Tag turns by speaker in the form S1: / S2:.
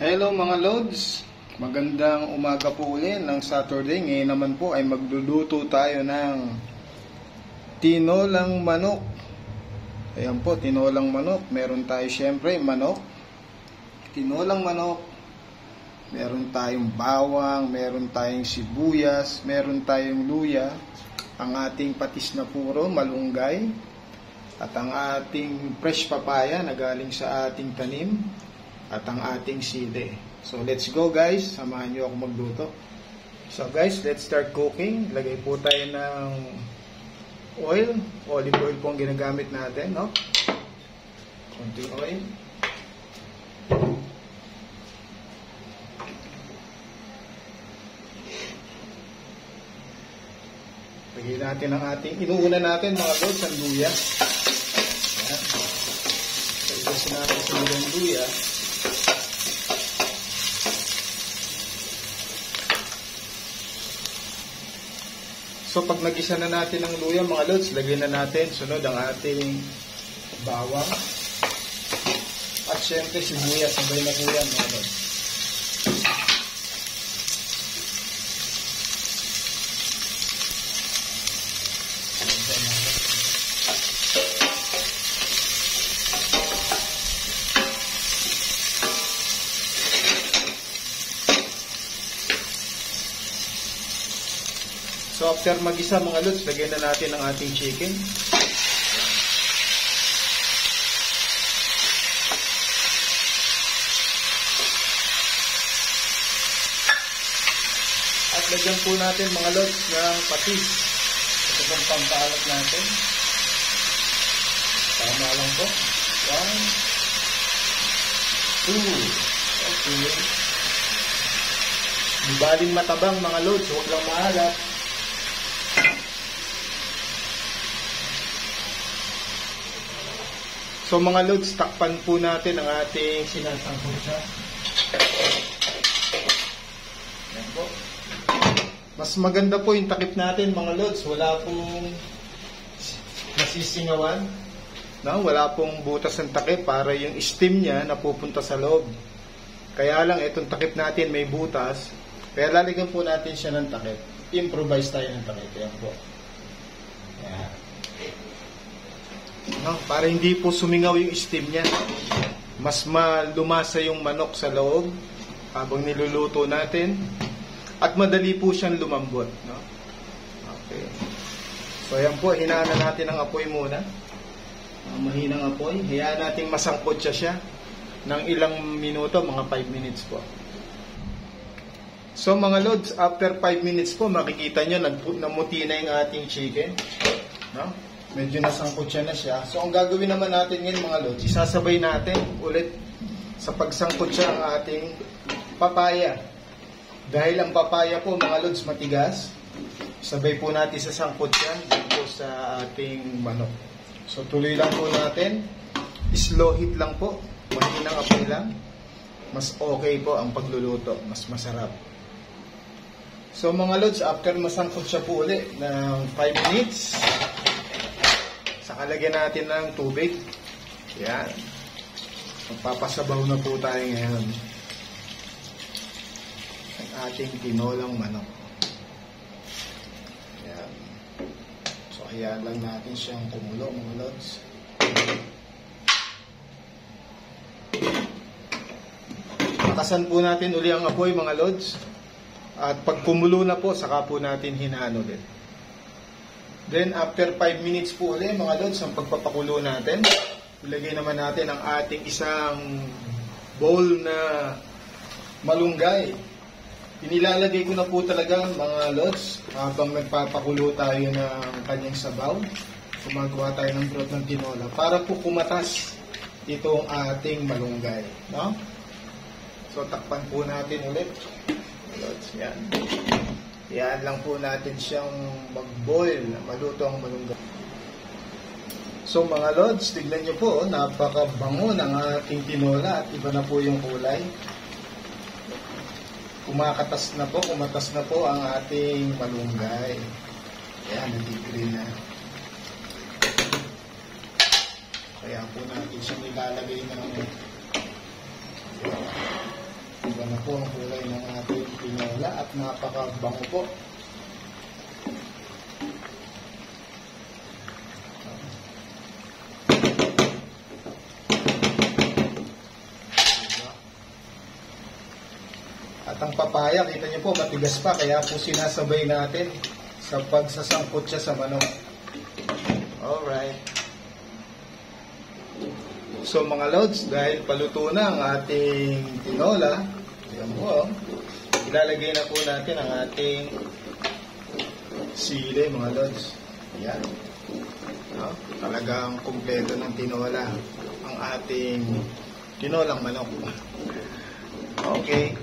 S1: Hello mga Lods, magandang umaga po ulit ng Saturday. Ngayon naman po ay magluluto tayo ng tinolang manok. Ayan po, tinolang manok. Meron tayo syempre manok, tinolang manok. Meron tayong bawang, meron tayong sibuyas, meron tayong luya, ang ating patis na puro, malunggay, at ang ating fresh papaya na galing sa ating tanim, at ang ating sili. So let's go guys, samahan nyo ako magluto. So guys, let's start cooking. Lagay po tayo ng oil. Olive oil po ang ginagamit natin, no? Konting oil. Lagay natin ang ating, inuuna natin mga lods, ang luya. Ayan. So ito natin sa luya. So pag nag-isa na natin ang luya mga lods, lagyan na natin sunod ang ating bawang. At syempre sibuyas, sabay na po yan mga lods. So after mag-isa mga lods, lagyan na natin ang ating chicken. At lagyan po natin mga lods ng patis. Ito pong pampaalat natin. Tama lang po. 1, 2. Okay. Di baling matabang mga lods, huwag lang maalat. So mga lods, takpan po natin ang ating sinasangkutsa. Yan po. Mas maganda po yung takip natin mga lods. Wala pong nasisingawan. No? Wala pong butas ng takip para yung steam niya napupunta sa loob. Kaya lang itong takip natin may butas. Kaya lalagyan po natin siya ng takip. Improvise tayo ng takip. Yan po. Yan. No, para hindi po sumingaw yung steam niya. Mas malumasa yung manok sa loob habang niluluto natin. At madali po siyang lumambot. No? Okay. So ayan po, hinaan na natin ang apoy muna. Mahinang apoy. Hayaan natin masangkot siya ng ilang minuto, mga 5 minutes po. So mga lods, after 5 minutes po, makikita nyo, namuti na yung ating chicken. No? Medyo nasangkot siya na siya. So, ang gagawin naman natin ngayon mga lods, isasabay natin ulit sa pagsangkot siya ang ating papaya. Dahil ang papaya po mga lods matigas, sabay po natin sasangkot siya dito sa ating manok. So, tuloy lang po natin. Slow heat lang po. Mahinang apoy lang. Mas okay po ang pagluluto. Mas masarap. So, mga lods, after masangkot siya po ulit ng 5 minutes, saka lagyan natin ng tubig. Yan. Magpapasabaw na po tayo ngayon. Ang ating tinolang manok. Yan. So, hayaan lang natin siyang kumulo mga lods. Pakasan po natin uli ang apoy mga lods. At pag kumulo na po, saka po natin hinaan ulit. Then, after 5 minutes po ulit, mga lods, ang pagpapakulo natin, ilagay naman natin ang ating isang bowl na malunggay. Inilalagay ko na po talaga, mga lods, habang nagpapakulo tayo ng kanyang sabaw. Gumagawa tayo ng broth ng tinola para po kumatas itong ating malunggay. No? So, takpan po natin ulit. Lods, yan. Yan lang po natin siyang mag-boil, maluto ang malunggay. So mga lods, tignan nyo po, napakabango ng ating tinola at iba na po yung kulay. Kumatas na po ang ating malunggay. Yan, nag-green na. Kaya po natin siyang ilalagay ng na po ang kulay ng ating tinola at napakabango po. At ang papaya, kita niyo po, matigas pa, kaya po sinasabay natin sa pagsasangkot siya sa manok. Alright. So mga lods, dahil paluto na ang ating tinola, yan po, ilalagay na po natin ang ating sili mga lods. Yan. No? Talagang kumpleto ng tinola ang ating tinolang manok. Okay.